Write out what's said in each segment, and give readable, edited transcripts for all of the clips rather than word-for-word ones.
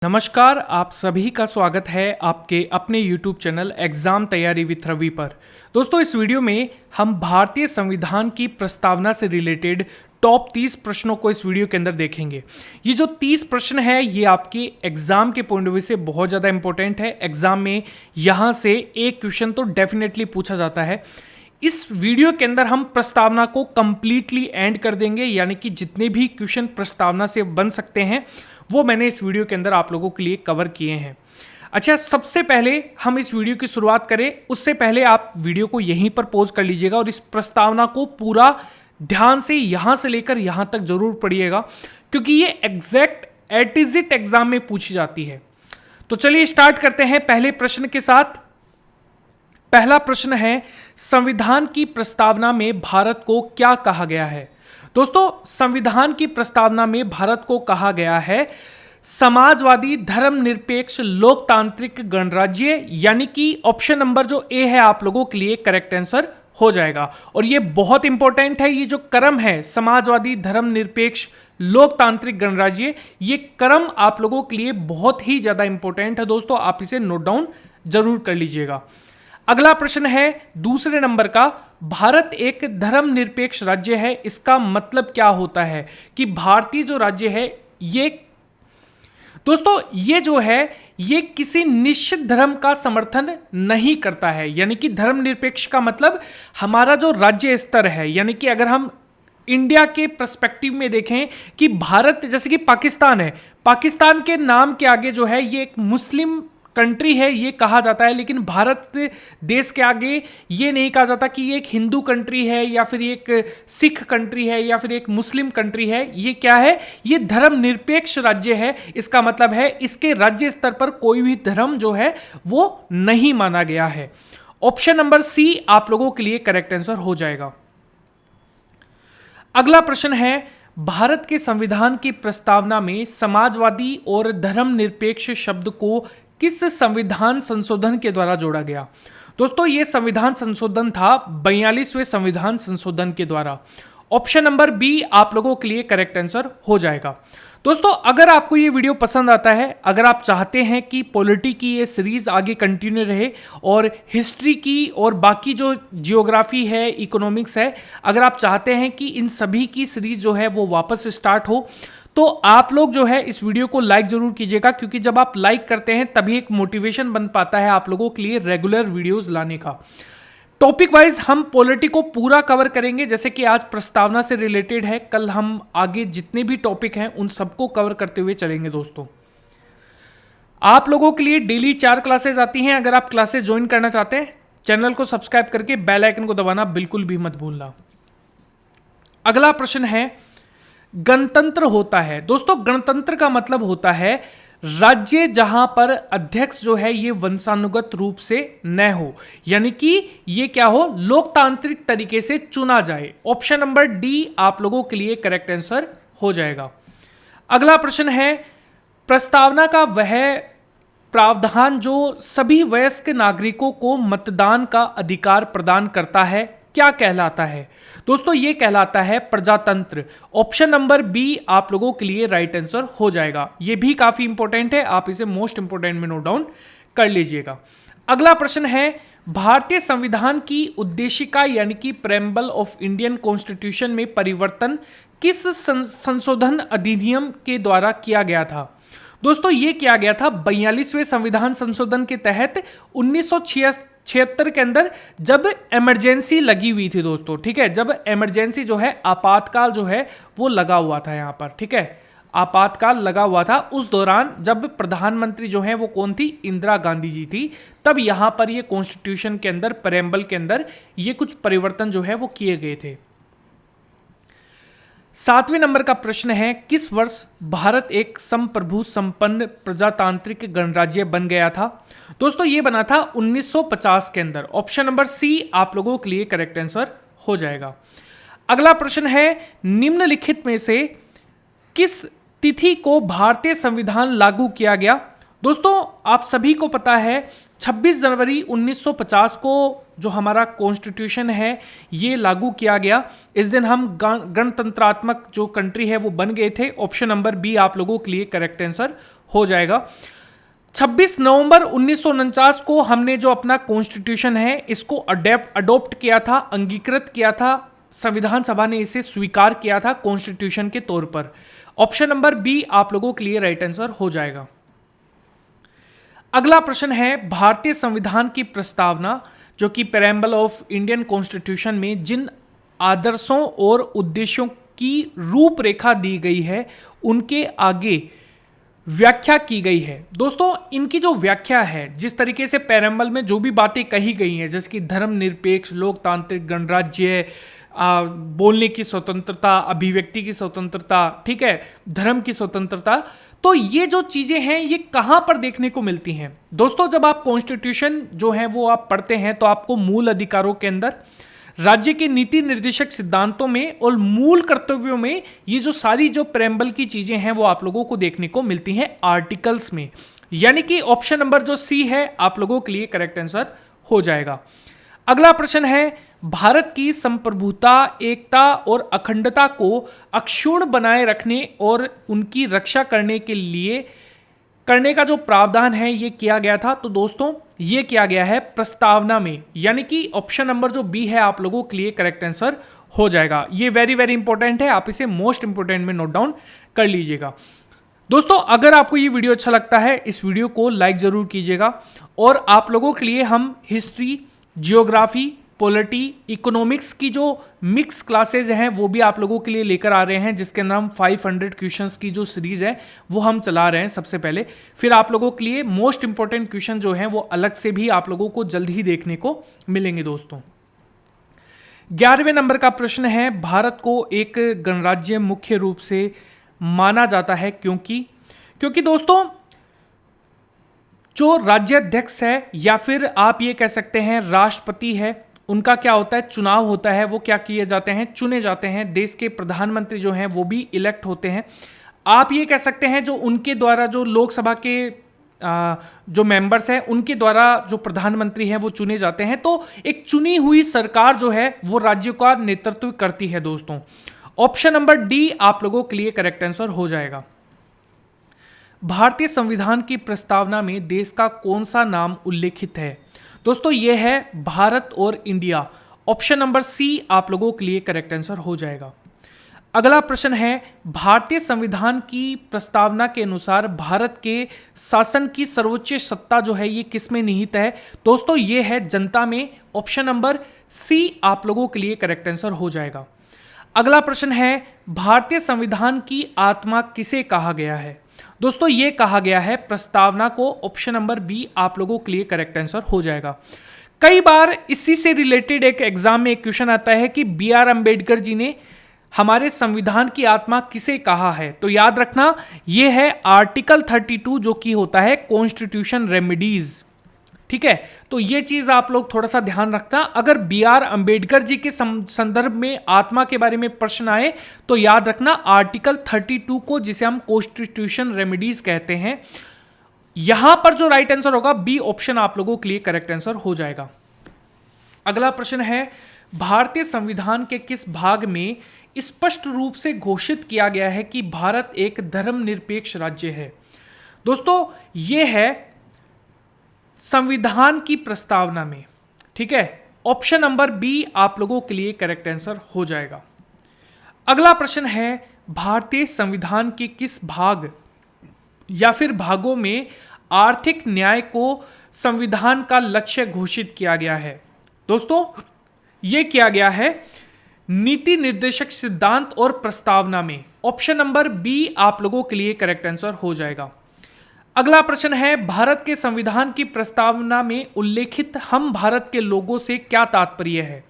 नमस्कार, आप सभी का स्वागत है आपके अपने YouTube चैनल एग्जाम तैयारी विथ रवि पर। दोस्तों, इस वीडियो में हम भारतीय संविधान की प्रस्तावना से रिलेटेड टॉप 30 प्रश्नों को इस वीडियो के अंदर देखेंगे। ये जो 30 प्रश्न है ये आपके एग्जाम के पॉइंट ऑफ व्यू से बहुत ज़्यादा इंपॉर्टेंट है। एग्जाम में यहाँ से एक क्वेश्चन तो डेफिनेटली पूछा जाता है। इस वीडियो के अंदर हम प्रस्तावना को कंप्लीटली एंड कर देंगे, यानी कि जितने भी क्वेश्चन प्रस्तावना से बन सकते हैं वो मैंने इस वीडियो के अंदर आप लोगों के लिए कवर किए हैं। अच्छा, सबसे पहले हम इस वीडियो की शुरुआत करें उससे पहले आप वीडियो को यहीं पर पॉज कर लीजिएगा और इस प्रस्तावना को पूरा ध्यान से यहां से लेकर यहां तक जरूर पढ़िएगा, क्योंकि ये exact at is it exam में पूछी जाती है। तो चलिए स्टार्ट करते हैं पहले प्रश्न के साथ। पहला प्रश्न है, संविधान की प्रस्तावना में भारत को क्या कहा गया है? दोस्तों, संविधान की प्रस्तावना में भारत को कहा गया है समाजवादी धर्मनिरपेक्ष लोकतांत्रिक गणराज्य, यानी कि ऑप्शन नंबर जो ए है आप लोगों के लिए करेक्ट आंसर हो जाएगा। और ये बहुत इंपॉर्टेंट है, ये जो क्रम है समाजवादी धर्मनिरपेक्ष लोकतांत्रिक गणराज्य, ये क्रम आप लोगों के लिए बहुत ही ज्यादा इंपॉर्टेंट है। दोस्तों, आप इसे नोट डाउन जरूर कर लीजिएगा। अगला प्रश्न है दूसरे नंबर का, भारत एक धर्मनिरपेक्ष राज्य है, इसका मतलब क्या होता है? कि भारतीय जो राज्य है ये दोस्तों ये जो है ये किसी निश्चित धर्म का समर्थन नहीं करता है। यानी कि धर्मनिरपेक्ष का मतलब हमारा जो राज्य स्तर है, यानी कि अगर हम इंडिया के पर्सपेक्टिव में देखें कि भारत जैसे कि पाकिस्तान है, पाकिस्तान के नाम के आगे जो है ये एक मुस्लिम कंट्री है ये कहा जाता है, लेकिन भारत देश के आगे ये नहीं कहा जाता कि ये एक हिंदू कंट्री है या फिर एक सिख कंट्री है या फिर एक मुस्लिम कंट्री है। ये क्या है? ये धर्मनिरपेक्ष राज्य है। इसका मतलब है इसके राज्य स्तर पर कोई भी धर्म जो है वो नहीं माना गया है। ऑप्शन नंबर सी आप लोगों के लिए करेक्ट आंसर हो जाएगा। अगला प्रश्न है, भारत के संविधान की प्रस्तावना में समाजवादी और धर्मनिरपेक्ष शब्द को किस संविधान संशोधन के द्वारा जोड़ा गया? दोस्तों, यह संविधान संशोधन था 42वें संविधान संशोधन के द्वारा। ऑप्शन नंबर बी आप लोगों के लिए करेक्ट आंसर हो जाएगा। दोस्तों, अगर आपको ये वीडियो पसंद आता है, अगर आप चाहते हैं कि पॉलिटी की ये सीरीज आगे कंटिन्यू रहे और हिस्ट्री की और बाकी जो जियोग्राफी है, इकोनॉमिक्स है, अगर आप चाहते हैं कि इन सभी की सीरीज जो है वो वापस स्टार्ट हो, तो आप लोग जो है इस वीडियो को लाइक जरूर कीजिएगा, क्योंकि जब आप लाइक करते हैं तभी एक मोटिवेशन बन पाता है आप लोगों के लिए रेगुलर वीडियोस लाने का। टॉपिक वाइज हम पॉलिटी को पूरा कवर करेंगे, जैसे कि आज प्रस्तावना से रिलेटेड है, कल हम आगे जितने भी टॉपिक हैं उन सबको कवर करते हुए चलेंगे। दोस्तों, आप लोगों के लिए डेली 4 क्लासेस आती हैं। अगर आप क्लासेस ज्वाइन करना चाहते हैं, चैनल को सब्सक्राइब करके बेल आइकन को दबाना बिल्कुल भी मत भूलना। अगला प्रश्न है, गणतंत्र होता है। दोस्तों, गणतंत्र का मतलब होता है राज्य जहां पर अध्यक्ष जो है ये वंशानुगत रूप से न हो, यानी कि ये क्या हो, लोकतांत्रिक तरीके से चुना जाए। ऑप्शन नंबर डी आप लोगों के लिए करेक्ट आंसर हो जाएगा। अगला प्रश्न है, प्रस्तावना का वह प्रावधान जो सभी वयस्क नागरिकों को मतदान का अधिकार प्रदान करता है क्या कहलाता है? दोस्तों, ये कहलाता है प्रजातंत्र। ऑप्शन नंबर बी आप लोगों के लिए राइट आंसर हो जाएगा। ये भी काफी इंपॉर्टेंट है, आप इसे मोस्ट इंपॉर्टेंट में नोट डाउन कर लीजिएगा। अगला प्रश्न है, भारतीय संविधान की उद्देशिका यानी कि प्रेम्बल ऑफ इंडियन कॉन्स्टिट्यूशन में परिवर्तन किस संशोधन अधिनियम के द्वारा किया गया था? दोस्तों, ये किया गया था 42वें संविधान संशोधन के तहत 1976 के अंदर, जब इमरजेंसी लगी हुई थी। दोस्तों, ठीक है, जब इमरजेंसी जो है आपातकाल जो है वो लगा हुआ था यहाँ पर, ठीक है, आपातकाल लगा हुआ था। उस दौरान जब प्रधानमंत्री जो है वो कौन थी? इंदिरा गांधी जी थी। तब यहाँ पर ये कॉन्स्टिट्यूशन के अंदर प्रेम्बल के अंदर ये कुछ परिवर्तन जो है वो किए गए थे। 7वें नंबर का प्रश्न है, किस वर्ष भारत एक संप्रभु संपन्न प्रजातांत्रिक गणराज्य बन गया था? दोस्तों, ये बना था 1950 के अंदर। ऑप्शन नंबर सी आप लोगों के लिए करेक्ट आंसर हो जाएगा। अगला प्रश्न है, निम्नलिखित में से किस तिथि को भारतीय संविधान लागू किया गया? दोस्तों, आप सभी को पता है 26 जनवरी 1950 को जो हमारा कॉन्स्टिट्यूशन है ये लागू किया गया। इस दिन हम गणतंत्रात्मक जो कंट्री है वो बन गए थे। ऑप्शन नंबर बी आप लोगों के लिए करेक्ट आंसर हो जाएगा। 26 नवंबर 1949 को हमने जो अपना कॉन्स्टिट्यूशन है इसको अडॉप्ट किया था, अंगीकृत किया था, संविधान सभा ने इसे स्वीकार किया था कॉन्स्टिट्यूशन के तौर पर। ऑप्शन नंबर बी आप लोगों के लिए राइट आंसर हो जाएगा। अगला प्रश्न है, भारतीय संविधान की प्रस्तावना जो कि प्रेम्बल ऑफ इंडियन कॉन्स्टिट्यूशन में जिन आदर्शों और उद्देश्यों की रूपरेखा दी गई है उनके आगे व्याख्या की गई है। दोस्तों इनकी जो व्याख्या है, जिस तरीके से प्रेम्बल में जो भी बातें कही गई हैं, जैसे कि धर्मनिरपेक्ष, लोकतांत्रिक, गणराज्य, बोलने की स्वतंत्रता, अभिव्यक्ति की स्वतंत्रता, ठीक है, धर्म की स्वतंत्रता, तो ये जो चीजें हैं ये कहां पर देखने को मिलती हैं? दोस्तों जब आप कॉन्स्टिट्यूशन जो है वो आप पढ़ते हैं तो आपको मूल अधिकारों के अंदर, राज्य के नीति निर्देशक सिद्धांतों में और मूल कर्तव्यों में ये जो सारी जो प्रेम्बल की चीजें हैं वो आप लोगों को देखने को मिलती हैं आर्टिकल्स में। यानी कि ऑप्शन नंबर जो सी है आप लोगों के लिए करेक्ट आंसर हो जाएगा। अगला प्रश्न है, भारत की संप्रभुता, एकता और अखंडता को अक्षुण्ण बनाए रखने और उनकी रक्षा करने के लिए करने का जो प्रावधान है ये किया गया था। तो दोस्तों ये किया गया है प्रस्तावना में, यानी कि ऑप्शन नंबर जो बी है आप लोगों के लिए करेक्ट आंसर हो जाएगा। ये वेरी वेरी इंपॉर्टेंट है, आप इसे मोस्ट इंपॉर्टेंट में नोट डाउन कर लीजिएगा। दोस्तों अगर आपको ये वीडियो अच्छा लगता है इस वीडियो को लाइक जरूर कीजिएगा, और आप लोगों के लिए हम हिस्ट्री, जियोग्राफी, पॉलिटी, इकोनॉमिक्स की जो मिक्स क्लासेज हैं वो भी आप लोगों के लिए लेकर आ रहे हैं, जिसके अंदर हम 500 क्वेश्चंस की जो सीरीज है वो हम चला रहे हैं सबसे पहले। फिर आप लोगों के लिए मोस्ट इंपॉर्टेंट क्वेश्चन जो हैं वो अलग से भी आप लोगों को जल्द ही देखने को मिलेंगे। दोस्तों 11वें नंबर का प्रश्न है, भारत को एक गणराज्य मुख्य रूप से माना जाता है क्योंकि दोस्तों जो राज्याध्यक्ष है या फिर आप ये कह सकते हैं राष्ट्रपति है, उनका क्या होता है, चुनाव होता है, वो क्या किए जाते हैं, चुने जाते हैं। देश के प्रधानमंत्री जो हैं वो भी इलेक्ट होते हैं। आप ये कह सकते हैं जो उनके द्वारा जो लोकसभा के जो मेंबर्स हैं उनके द्वारा जो प्रधानमंत्री हैं वो चुने जाते हैं। तो एक चुनी हुई सरकार जो है वो राज्यों का नेतृत्व करती है। दोस्तों ऑप्शन नंबर डी आप लोगों के लिए करेक्ट आंसर हो जाएगा। भारतीय संविधान की प्रस्तावना में देश का कौन सा नाम उल्लेखित है? दोस्तों ये है भारत और इंडिया। ऑप्शन नंबर सी आप लोगों के लिए करेक्ट आंसर हो जाएगा। अगला प्रश्न है, भारतीय संविधान की प्रस्तावना के अनुसार भारत के शासन की सर्वोच्च सत्ता जो है ये किस में निहित है? दोस्तों ये है जनता में। ऑप्शन नंबर सी आप लोगों के लिए करेक्ट आंसर हो जाएगा। अगला प्रश्न है, भारतीय संविधान की आत्मा किसे कहा गया है? दोस्तों ये कहा गया है प्रस्तावना को। ऑप्शन नंबर बी आप लोगों के लिए करेक्ट आंसर हो जाएगा। कई बार इसी से रिलेटेड एक एग्जाम में एक क्वेश्चन आता है कि बी आर अम्बेडकर जी ने हमारे संविधान की आत्मा किसे कहा है? तो याद रखना ये है आर्टिकल 32 जो कि होता है कॉन्स्टिट्यूशन रेमेडीज। ठीक है, तो ये चीज आप लोग थोड़ा सा ध्यान रखना। अगर बी आर अम्बेडकर जी के संदर्भ में आत्मा के बारे में प्रश्न आए तो याद रखना आर्टिकल 32 को, जिसे हम कॉन्स्टिट्यूशन रेमेडीज कहते हैं। यहां पर जो राइट आंसर होगा बी ऑप्शन आप लोगों के लिए करेक्ट आंसर हो जाएगा। अगला प्रश्न है, भारतीय संविधान के किस भाग में स्पष्ट रूप से घोषित किया गया है कि भारत एक धर्मनिरपेक्ष राज्य है? दोस्तों यह है संविधान की प्रस्तावना में। ठीक है, ऑप्शन नंबर बी आप लोगों के लिए करेक्ट आंसर हो जाएगा। अगला प्रश्न है, भारतीय संविधान के किस भाग या फिर भागों में आर्थिक न्याय को संविधान का लक्ष्य घोषित किया गया है? दोस्तों यह किया गया है नीति निर्देशक सिद्धांत और प्रस्तावना में। ऑप्शन नंबर बी आप लोगों के लिए करेक्ट आंसर हो जाएगा। अगला प्रश्न है, भारत के संविधान की प्रस्तावना में उल्लेखित हम भारत के लोगों से क्या तात्पर्य है?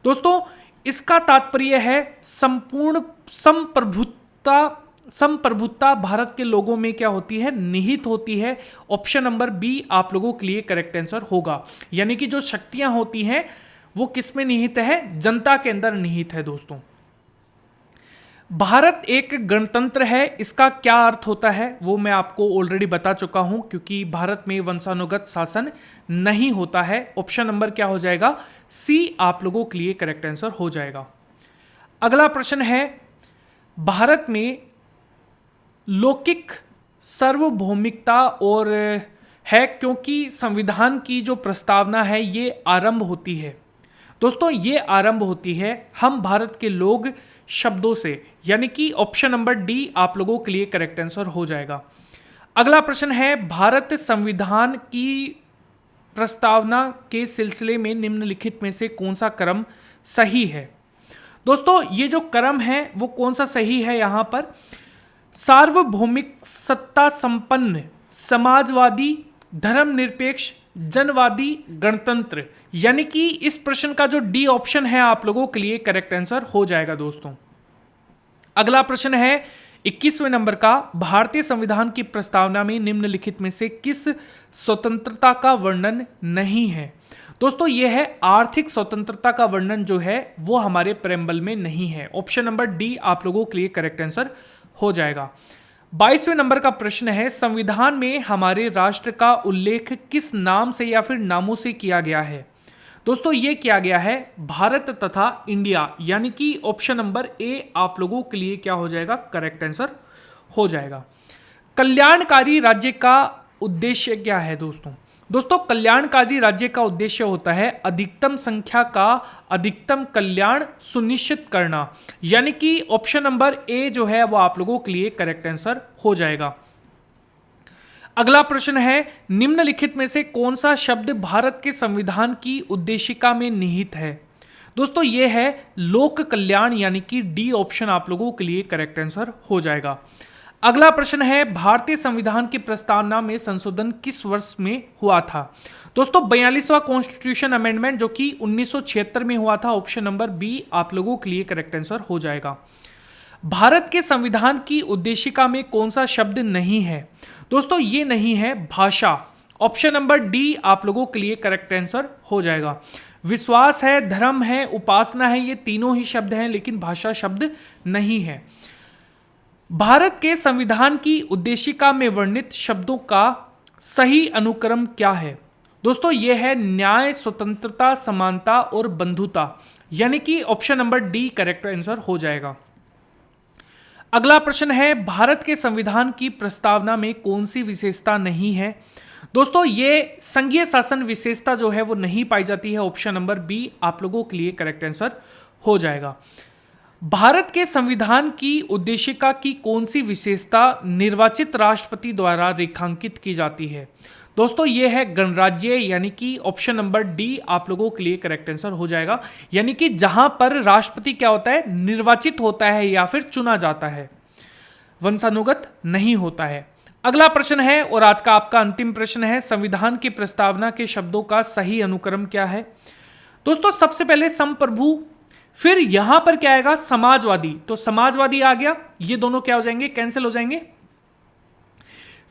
दोस्तों इसका तात्पर्य है संपूर्ण संप्रभुता भारत के लोगों में क्या होती है, निहित होती है। ऑप्शन नंबर बी आप लोगों के लिए करेक्ट आंसर होगा। यानी कि जो शक्तियां होती हैं वो किस में निहित है? जनता के अंदर निहित है। दोस्तों भारत एक गणतंत्र है, इसका क्या अर्थ होता है वो मैं आपको ऑलरेडी बता चुका हूं, क्योंकि भारत में वंशानुगत शासन नहीं होता है। ऑप्शन नंबर क्या हो जाएगा? सी आप लोगों के लिए करेक्ट आंसर हो जाएगा। अगला प्रश्न है, भारत में लौकिक सार्वभौमिकता और है, क्योंकि संविधान की जो प्रस्तावना है ये आरंभ होती है दोस्तों, ये आरंभ होती है हम भारत के लोग शब्दों से, यानी कि ऑप्शन नंबर डी आप लोगों के लिए करेक्ट आंसर हो जाएगा। अगला प्रश्न है, भारत संविधान की प्रस्तावना के सिलसिले में निम्नलिखित में से कौन सा क्रम सही है। दोस्तों ये जो क्रम है वो कौन सा सही है, यहां पर सार्वभौमिक, सत्ता संपन्न, समाजवादी, धर्मनिरपेक्ष, जनवादी, गणतंत्र, यानी कि इस प्रश्न का जो डी ऑप्शन है आप लोगों के लिए करेक्ट आंसर हो जाएगा दोस्तों। अगला प्रश्न है 21वें नंबर का, भारतीय संविधान की प्रस्तावना में निम्नलिखित में से किस स्वतंत्रता का वर्णन नहीं है। दोस्तों यह है आर्थिक स्वतंत्रता का वर्णन जो है वो हमारे प्रेम्बल में नहीं है। ऑप्शन नंबर डी आप लोगों के लिए करेक्ट आंसर हो जाएगा। 22वें नंबर का प्रश्न है, संविधान में हमारे राष्ट्र का उल्लेख किस नाम से या फिर नामों से किया गया है। दोस्तों ये किया गया है भारत तथा इंडिया, यानी कि ऑप्शन नंबर ए आप लोगों के लिए क्या हो जाएगा, करेक्ट आंसर हो जाएगा। कल्याणकारी राज्य का उद्देश्य क्या है दोस्तों कल्याणकारी राज्य का उद्देश्य होता है अधिकतम संख्या का अधिकतम कल्याण सुनिश्चित करना, यानी कि ऑप्शन नंबर ए जो है वो आप लोगों के लिए करेक्ट आंसर हो जाएगा। अगला प्रश्न है, निम्नलिखित में से कौन सा शब्द भारत के संविधान की उद्देशिका में निहित है। दोस्तों ये है लोक कल्याण, यानी कि डी ऑप्शन आप लोगों के लिए करेक्ट आंसर हो जाएगा। अगला प्रश्न है, भारतीय संविधान की प्रस्तावना में संशोधन किस वर्ष में हुआ था। दोस्तों 42वां कॉन्स्टिट्यूशन अमेंडमेंट जो कि 1976 में हुआ था। ऑप्शन नंबर बी आप लोगों के लिए करेक्ट आंसर हो जाएगा। भारत के संविधान की उद्देशिका में कौन सा शब्द नहीं है। दोस्तों ये नहीं है भाषा। ऑप्शन नंबर डी आप लोगों के लिए करेक्ट आंसर हो जाएगा। विश्वास है, धर्म है, उपासना है, ये तीनों ही शब्द हैं, लेकिन भाषा शब्द नहीं है। भारत के संविधान की उद्देशिका में वर्णित शब्दों का सही अनुक्रम क्या है। दोस्तों यह है न्याय, स्वतंत्रता, समानता और बंधुता, यानी कि option number D correct answer हो जाएगा। अगला प्रश्न है, भारत के संविधान की प्रस्तावना में कौन सी विशेषता नहीं है। दोस्तों ये संघीय शासन विशेषता जो है वो नहीं पाई जाती है। ऑप्शन नंबर बी आप लोगों के लिए करेक्ट आंसर हो जाएगा। भारत के संविधान की उद्देशिका की कौन सी विशेषता निर्वाचित राष्ट्रपति द्वारा रेखांकित की जाती है। दोस्तों ये है गणराज्य, यानी कि ऑप्शन नंबर डी आप लोगों के लिए करेक्ट आंसर हो जाएगा। यानी कि जहां पर राष्ट्रपति क्या होता है, निर्वाचित होता है या फिर चुना जाता है, वंशानुगत नहीं होता है। अगला प्रश्न है और आज का आपका अंतिम प्रश्न है, संविधान की प्रस्तावना के शब्दों का सही अनुक्रम क्या है। दोस्तों सबसे पहले संप्रभु, फिर यहां पर क्या आएगा, समाजवादी। तो समाजवादी आ गया, ये दोनों क्या हो जाएंगे, कैंसिल हो जाएंगे।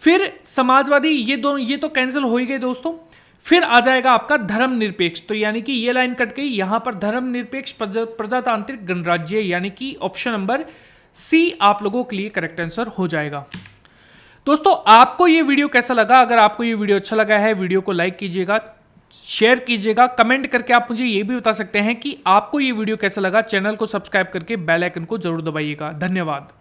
फिर समाजवादी, ये तो कैंसिल हो ही गए दोस्तों। फिर आ जाएगा आपका धर्मनिरपेक्ष, तो यानी कि ये लाइन कट गई। यहां पर धर्मनिरपेक्ष, प्रजातांत्रिक, गणराज्य, यानी कि ऑप्शन नंबर सी आप लोगों के लिए करेक्ट आंसर हो जाएगा। दोस्तों आपको ये वीडियो कैसा लगा। अगर आपको ये वीडियो अच्छा लगा है, वीडियो को लाइक कीजिएगा, शेयर कीजिएगा, कमेंट करके आप मुझे ये भी बता सकते हैं कि आपको ये वीडियो कैसा लगा। चैनल को सब्सक्राइब करके बेल आइकन को जरूर दबाइएगा। धन्यवाद।